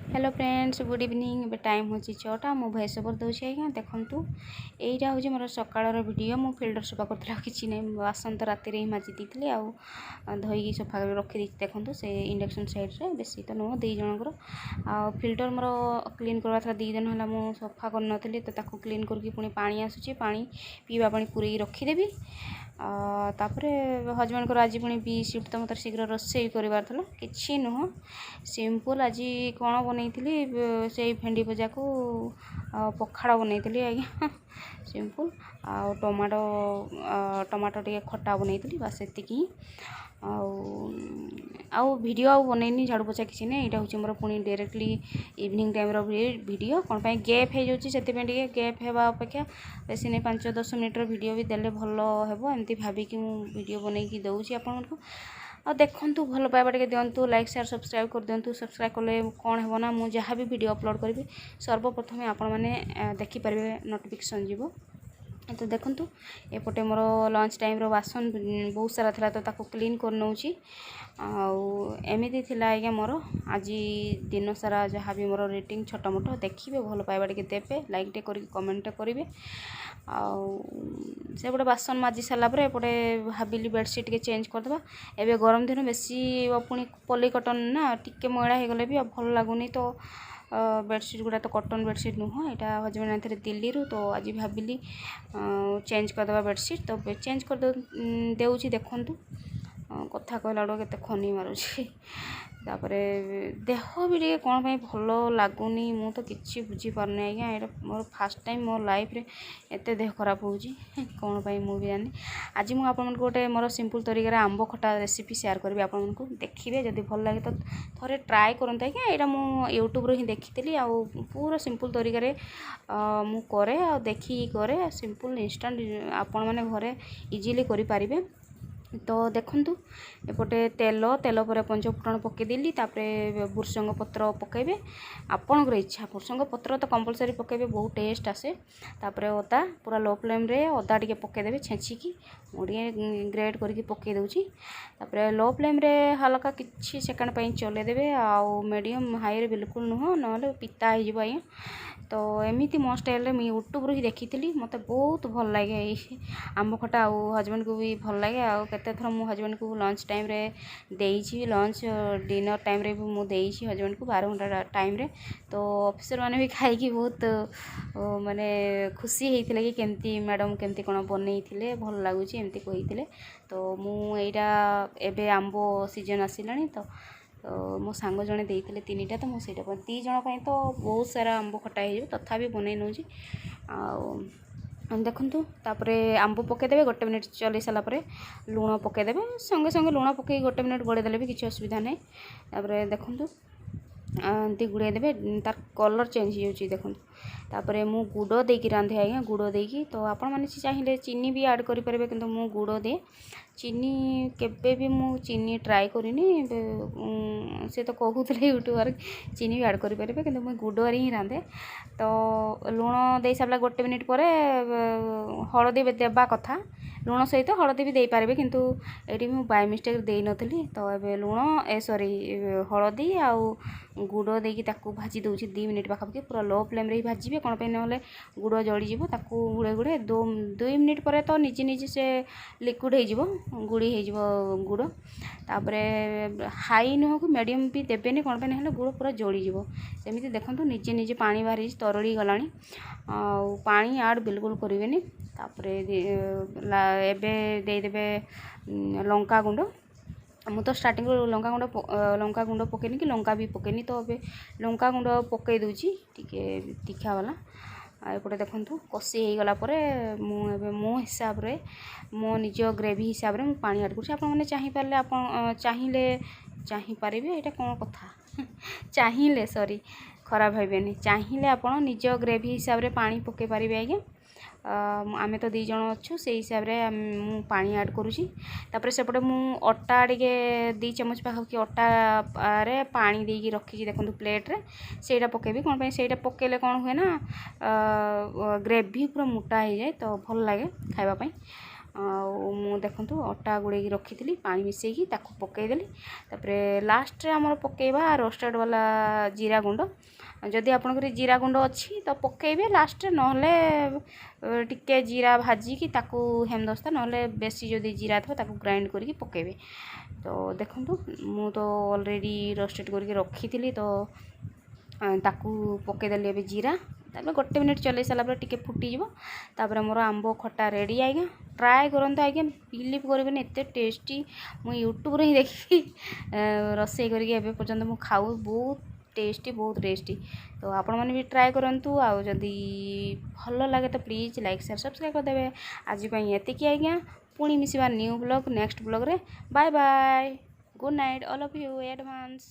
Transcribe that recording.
Hello friends good evening ए time हो 6टा मु voice over दूसरी आज्ञा देखूँ यहीटा हूँ मोर सकाळर वीडियो मु फिल्टर सफा करता कि नहीं बासन तो राति ही माजी दी आउ धोई सफा रखी देखूँ से इंडक्शन साइड्रे बेसी तो नुह दी जनकर आ फिल्टर मोर क्लीन करवा था 2 दिन है मुझे सफा कर तो क्लीन करके पुणी पानी आसूँ पानी पीवा पानी पूरे रखीदेवी तापरे हजबैंड को आज पुणी बी शिफ्ट तो मतलब शीघ्र रोषे करार कि नुह सिंपल आज कौन बनई से भेंडी भजा को पखाड़ बनई आज्ञा सिंपल आ टमाटो टे खटा बनई बास एति आउ वीडियो आउ बनईनी झाड़ू पोछा किसी नहीं यहाँ हूँ मोर पुणी डायरेक्टली इवनिंग टाइम वीडियो कौन पे गैप हो जाए गैप होगा अपेक्षा बेसी नहीं 5-10 मिनट वीडियो भी देले भल हे एमती भाविक वीडियो बनईकी दूसरी आपण आ देखु भल पाइबा टे दिंतु लाइक शेयर सब्सक्राइब कर दिंतु सब्सक्राइब कले कौन है ना मुझे जहाँ भी वीडियो अपलोड करी सर्वप्रथम आपण मैंने देखिपारे नोटिफिकेशन जीव तो देखूँ एपटे मोर लंच टाइम बासन बहुत सारा था तो ताको क्लीन कर नौची आमती थिला आज्ञा मोर आज दिन सारा जहाँ भी मोर रेटिंग छोट मोट देखिए भल पाइबा टे देवे लाइक टे कर कमेंट करेंगे से गोटे बासन माजी सारापर एपटे भाविली बेडसीट के चेंज करदे एवं गरम दिन बेसी पुणी पली कटन ना टिके मैला हो गले भी भल लगुनि तो बेडसीट गुड़ा तो कटन बेडसीट नुह यहाँ हजबैंड आते दिल्ली तो आज भाविली चेंज करदे बेडसीट तो चेंज कर देउची देखूँ कथा कहला बेलू के खनी मारुची तापरे देह भी टे कौन भल लगुनि मु तो किसी बुझीपारनी आज्ञा ये मोर फास्ट टाइम मो लाइफ रे एते देह खराब हो कौन मु भी जानी आज मुझे आपन गोटे मोर सिंपल तरीके आंब खटा रेसिपी शेयर करी आपन को देखिए जदि भल लगे तो थोड़े ट्राए करते आज्ञा यहाँ मुझे यूट्यूब ही देखी आउ पूरा सिंपल तरीके मु करे आ देखी करे सिंपल इंस्टांट आपण मैंने घरे इजिली करें तो देखूँ एपटे तेल पर पंचफुटन पकईदेली भुर्संग पत्र पकेबे आपणकर इच्छा भुर्संग पत्र तो कंपलसरी पकेबे बहुत टेस्ट आसे अदा पूरा लो फ्लेम रे अदा टे पकईदेवे छेचिकी मुझे ग्रेड करके पकई दूची लो फ्लेम रे हल्का किसी सेकेंड चलेदेवे आउ मीडियम हाई रे बिल्कुल नुह ना पिता हो आज्ञा तो एमती मो स्टाइल में यूट्यूब ही देखी मत बहुत भल लगे आंब खटा आउ हजबैंड को भी भल लगे आउ केते थर मो हजबैंड को लंच टाइम रे देइछि लंच डिनर टाइम रे भी मुझे हजबैंड को 12 घंटा टाइम रे तो ऑफिसर मैंने भी खाई बहुत माने खुशी होते कि केमती मैडम केमती कौन बनई भल लगुच एमती कही तो मुझा एबे आंब सीजन आसला तो मो सांग जड़े देते 3टा तो मुझे 2 जन तो बहुत सारा आंब खटा हो तथापि बनई नौ देखूँ तापर आंब पकईदेवे 1 मिनिट चल सारापर लुण पकईदेवे संगे संगे लुण पकई 1 मिनिट गोड़ेदेले भी किसी असुविधा नहीं तापर देखूँ एमती गुड़ाई देवे तार कलर चेंज हो देखो तापर मु गुड़ देकी रांधे आज्ञा गुड़ देकी तो आपण मैंने चाहिए चीनी भी ऐड करेंगे किंतु मु गुड़ दे चीनी केबे भी मु चीनी ट्राए करनी से तो कहते यूट्यूबर चीनी भी ऐड करेंगे किंतु मुझे गुड़ ही रांधे तो लुण दे सारा 1 मिनिट पर हलदी देवा कथा लुण सहित हलदी भी दे पारे किंतु ये बाय मिस्टेक दे नथली तो ये लुण सॉरी हलदी आउ गुड़ देकी भाजी दूसरी 2 मिनिट पाखापाखि पूरा लो फ्लेम रे भाजी कौन पे ना गुड़ जड़ीज गुड़े गुड़े 2 मिनिट पर तो निजे निजे से लिक्विड हो गुड़ी हो गुड़ तापर हाई नुह कि मीडियम भी देवेनि कौन पे ना गुड़ पूरा जड़ीज सेमती देखो निजे निजे पानी बाहरी तरड़ी गला पानी आड बिल्कुल करेंगे तापर एबे देदेवे लंका गुंड मु तो स्टार्टिंग लंका गुंड पकईनी कि लंका भी पकईनी तो अबे लंका गुंड पकई दूची टिके तीखा वाला एपटे देखूँ कषी हो गलापर मुझे मो हिसाब रे मो निज ग्रेवी हिसाब रे पानी ऐड कर चाहिए आप चाहिए यहाँ कौन कथा चाहिए सॉरी खराब भावेनि चाहिए आप निज ग्रेवी हिसाब रे पानी पकई पारे आज्ञा आम तो 2 जन अच्छु से हिसाब रे मु पानी ऐड करुँची तापर सेपटे मु अटा टे 2 चम्मच पाखापाखि अटा रे पानी देकी रखी देखो प्लेट रे सेटा पकेबी कौन पे सेटा पकेले कौन हुए ना ग्रेवी पूरा मोटा हो जाए तो भल लगे खाइबा पई मु देखु अटा गुड़े रखी पानी मिसेकी ताकू पकईदेली लास्ट रे आमर पकेबा रोस्टेड वाला जीरा गुंड जदि आपंकर जीरा गुंड अच्छी तो पकेबे लास्ट रे नहले टिके जीरा भाजिकी ताकू हेमदस्ता नहले बेसी जदि जीरा थो ताकू ग्राइंड करके पकेबे। तो देखो मु तो ऑलरेडी रोस्टेड करके रखी तो ताकू पकईदेली ए जीरा तापर 1 मिनिट चलई सारापर टिके फुटीज तापर मोर आंब खटा रेडी आज्ञा ट्राए करते आज्ञा बिलीव करेंगे एत टेस्टी मु यूट्यूब रे ही देखी रोसई करके पर्यंत मु खाऊ बहुत टेस्टी तो आपण मैंने भी ट्राए करूँ आदि भल लगे तो प्लीज लाइक शेयर सब्सक्राइब करदे। आज एतिकी आज्ञा पुणी मिसवा न्यू ब्लॉग नेक्स्ट ब्लॉग रे bye bye good night all of you advance.